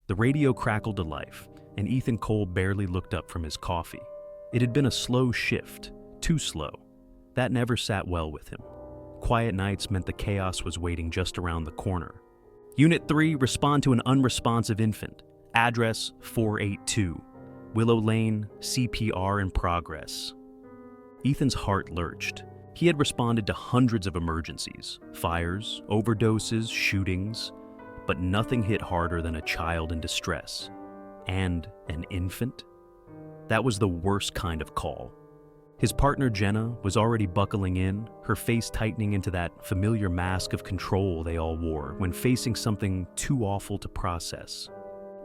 The radio crackled to life, and Ethan Cole barely looked up from his coffee. It had been a slow shift, too slow. That never sat well with him. Quiet nights meant the chaos was waiting just around the corner. Unit 3, respond to an unresponsive infant. Address 482. Willow Lane, CPR in progress. Ethan's heart lurched. He had responded to hundreds of emergencies, fires, overdoses, shootings, but nothing hit harder than a child in distress. And an infant? That was the worst kind of call. His partner Jenna was already buckling in, her face tightening into that familiar mask of control they all wore when facing something too awful to process.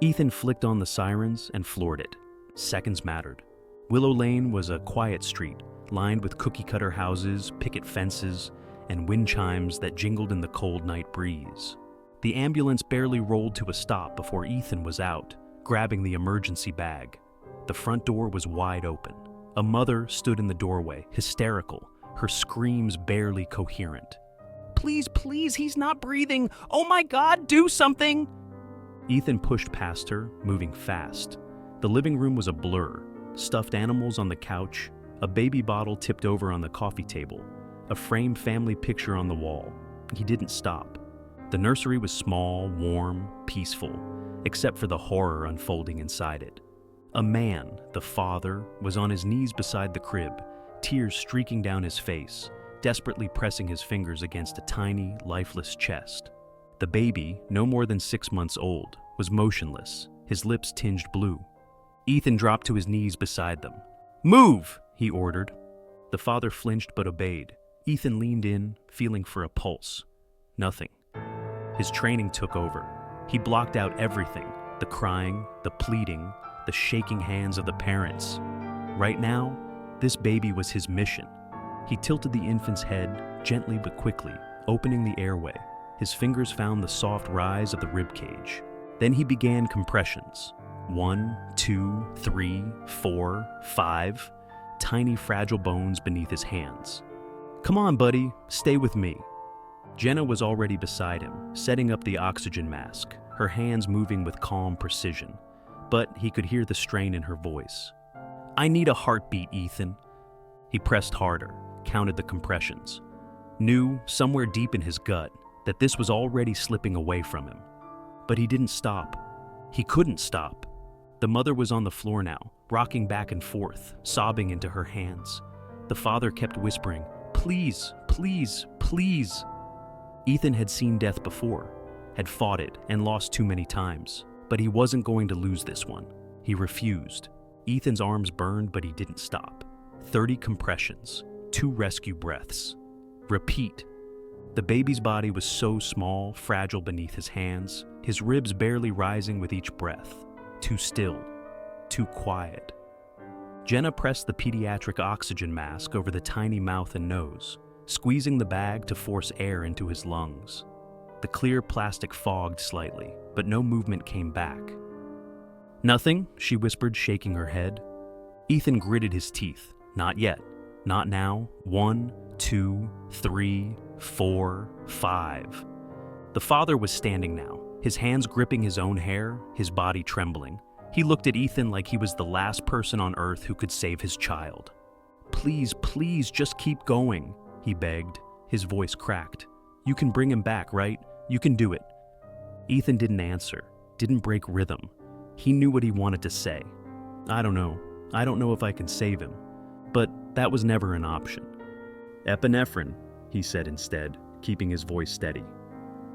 Ethan flicked on the sirens and floored it. Seconds mattered. Willow Lane was a quiet street, lined with cookie-cutter houses, picket fences, and wind chimes that jingled in the cold night breeze. The ambulance barely rolled to a stop before Ethan was out, grabbing the emergency bag. The front door was wide open. A mother stood in the doorway, hysterical, her screams barely coherent. "Please, please, he's not breathing! Oh my God, do something!" Ethan pushed past her, moving fast. The living room was a blur. Stuffed animals on the couch, a baby bottle tipped over on the coffee table, a framed family picture on the wall. He didn't stop. The nursery was small, warm, peaceful, except for the horror unfolding inside it. A man, the father, was on his knees beside the crib, tears streaking down his face, desperately pressing his fingers against a tiny, lifeless chest. The baby, no more than 6 months old, was motionless, his lips tinged blue. Ethan dropped to his knees beside them. "Move!" he ordered. The father flinched but obeyed. Ethan leaned in, feeling for a pulse. Nothing. His training took over. He blocked out everything, the crying, the pleading, the shaking hands of the parents. Right now, this baby was his mission. He tilted the infant's head, gently but quickly, opening the airway. His fingers found the soft rise of the ribcage. Then he began compressions. 1, 2, 3, 4, 5. Tiny, fragile bones beneath his hands. "Come on, buddy, stay with me." Jenna was already beside him, setting up the oxygen mask, her hands moving with calm precision. But he could hear the strain in her voice. "I need a heartbeat, Ethan." He pressed harder, counted the compressions. Knew, somewhere deep in his gut, that this was already slipping away from him. But he didn't stop. He couldn't stop. The mother was on the floor now, rocking back and forth, sobbing into her hands. The father kept whispering, "Please, please, please." Ethan had seen death before, had fought it and lost too many times. But he wasn't going to lose this one. He refused. Ethan's arms burned, but he didn't stop. 30 compressions, 2 rescue breaths. Repeat. The baby's body was so small, fragile beneath his hands, his ribs barely rising with each breath. Too still, too quiet. Jenna pressed the pediatric oxygen mask over the tiny mouth and nose, squeezing the bag to force air into his lungs. The clear plastic fogged slightly, but no movement came back. "Nothing," she whispered, shaking her head. Ethan gritted his teeth. Not yet. Not now. 1, 2, 3, 4, 5. The father was standing now, his hands gripping his own hair, his body trembling. He looked at Ethan like he was the last person on earth who could save his child. "Please, please, just keep going," he begged, his voice cracked. "You can bring him back, right? You can do it." Ethan didn't answer, didn't break rhythm. He knew what he wanted to say. "I don't know. I don't know if I can save him." But that was never an option. "Epinephrine," he said instead, keeping his voice steady.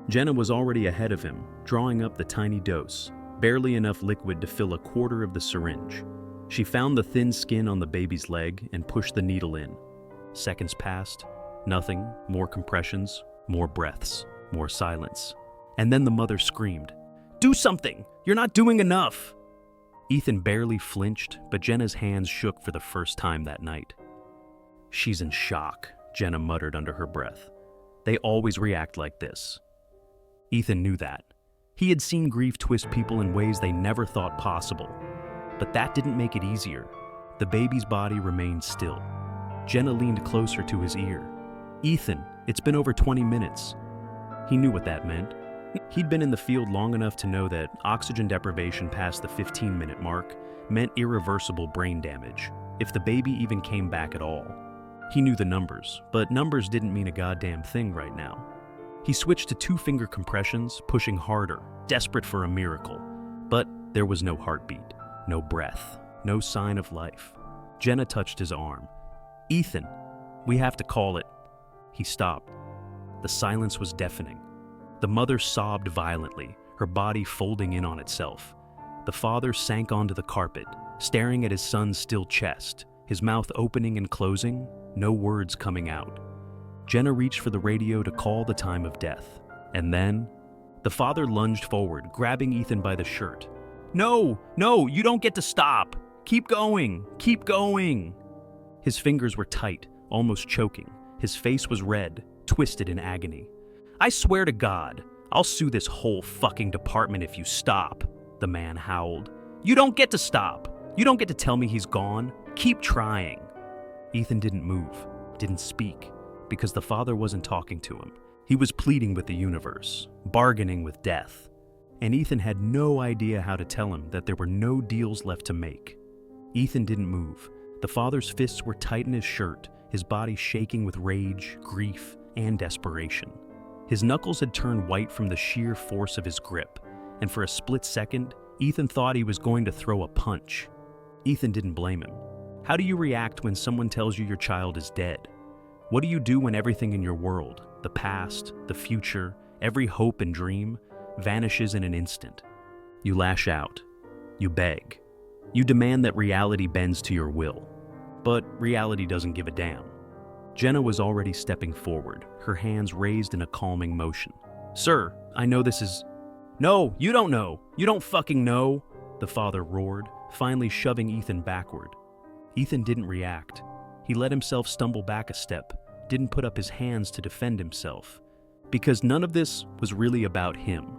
Jenna was already ahead of him, drawing up the tiny dose, barely enough liquid to fill a quarter of the syringe. She found the thin skin on the baby's leg and pushed the needle in. Seconds passed. Nothing. More compressions, more breaths, more silence. And then the mother screamed, "Do something! You're not doing enough!" Ethan barely flinched, but Jenna's hands shook for the first time that night. "She's in shock," Jenna muttered under her breath. "They always react like this." Ethan knew that. He had seen grief twist people in ways they never thought possible. But that didn't make it easier. The baby's body remained still. Jenna leaned closer to his ear. "Ethan, it's been over 20 minutes." He knew what that meant. He'd been in the field long enough to know that oxygen deprivation past the 15-minute mark meant irreversible brain damage, if the baby even came back at all. He knew the numbers, but numbers didn't mean a goddamn thing right now. He switched to two-finger compressions, pushing harder, desperate for a miracle. But there was no heartbeat, no breath, no sign of life. Jenna touched his arm. "Ethan, we have to call it." He stopped. The silence was deafening. The mother sobbed violently, her body folding in on itself. The father sank onto the carpet, staring at his son's still chest, his mouth opening and closing, no words coming out. Jenna reached for the radio to call the time of death. And then, the father lunged forward, grabbing Ethan by the shirt. No, you don't get to stop. Keep going, keep going." His fingers were tight, almost choking. His face was red, twisted in agony. "I swear to God, I'll sue this whole fucking department if you stop," the man howled. "You don't get to stop. You don't get to tell me he's gone. Keep trying." Ethan didn't move, didn't speak, because the father wasn't talking to him. He was pleading with the universe, bargaining with death. And Ethan had no idea how to tell him that there were no deals left to make. Ethan didn't move. The father's fists were tight in his shirt, his body shaking with rage, grief, and desperation. His knuckles had turned white from the sheer force of his grip, and for a split second, Ethan thought he was going to throw a punch. Ethan didn't blame him. How do you react when someone tells you your child is dead? What do you do when everything in your world, the past, the future, every hope and dream, vanishes in an instant? You lash out. You beg. You demand that reality bends to your will. But reality doesn't give a damn. Jenna was already stepping forward, her hands raised in a calming motion. "Sir, I know this is—" "No, you don't know. You don't fucking know," the father roared, finally shoving Ethan backward. Ethan didn't react. He let himself stumble back a step, didn't put up his hands to defend himself. Because none of this was really about him.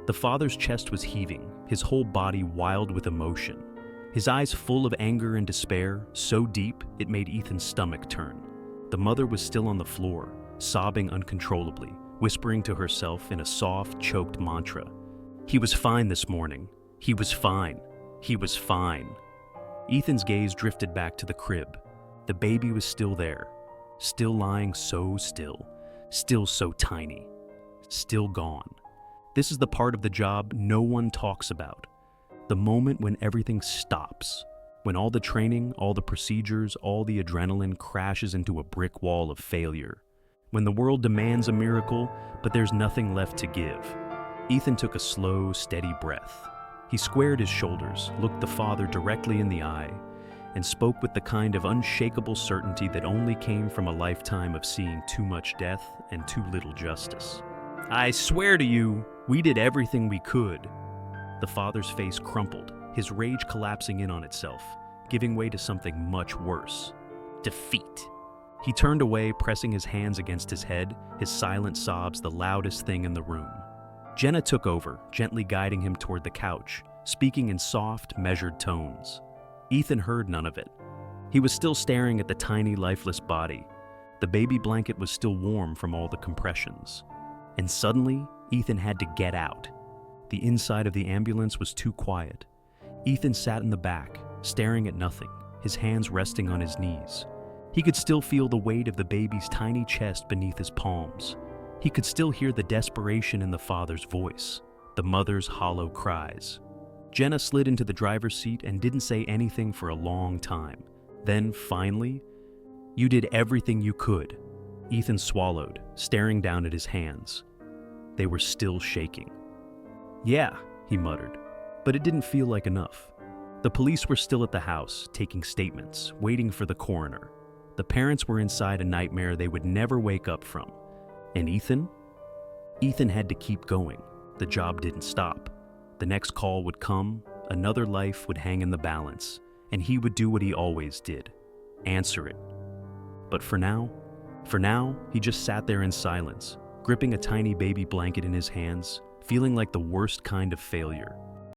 The father's chest was heaving, his whole body wild with emotion. His eyes full of anger and despair, so deep it made Ethan's stomach turn. The mother was still on the floor, sobbing uncontrollably, whispering to herself in a soft, choked mantra. He was fine this morning. He was fine. He was fine. Ethan's gaze drifted back to the crib. The baby was still there, still lying so still, still so tiny, still gone. This is the part of the job no one talks about. The moment when everything stops, when all the training, all the procedures, all the adrenaline crashes into a brick wall of failure. When the world demands a miracle, but there's nothing left to give. Ethan took a slow, steady breath. He squared his shoulders, looked the father directly in the eye, and spoke with the kind of unshakable certainty that only came from a lifetime of seeing too much death and too little justice. "I swear to you, we did everything we could." The father's face crumpled, his rage collapsing in on itself, giving way to something much worse. Defeat. He turned away, pressing his hands against his head, his silent sobs the loudest thing in the room. Jenna took over, gently guiding him toward the couch, speaking in soft, measured tones. Ethan heard none of it. He was still staring at the tiny, lifeless body. The baby blanket was still warm from all the compressions. And suddenly, Ethan had to get out. The inside of the ambulance was too quiet. Ethan sat in the back, staring at nothing, his hands resting on his knees. He could still feel the weight of the baby's tiny chest beneath his palms. He could still hear the desperation in the father's voice, the mother's hollow cries. Jenna slid into the driver's seat and didn't say anything for a long time. Then, finally, "You did everything you could." Ethan swallowed, staring down at his hands. They were still shaking. "Yeah," he muttered, but it didn't feel like enough. The police were still at the house, taking statements, waiting for the coroner. The parents were inside a nightmare they would never wake up from. And Ethan? Ethan had to keep going. The job didn't stop. The next call would come, another life would hang in the balance, and he would do what he always did, answer it. But for now, he just sat there in silence, gripping a tiny baby blanket in his hands, feeling like the worst kind of failure,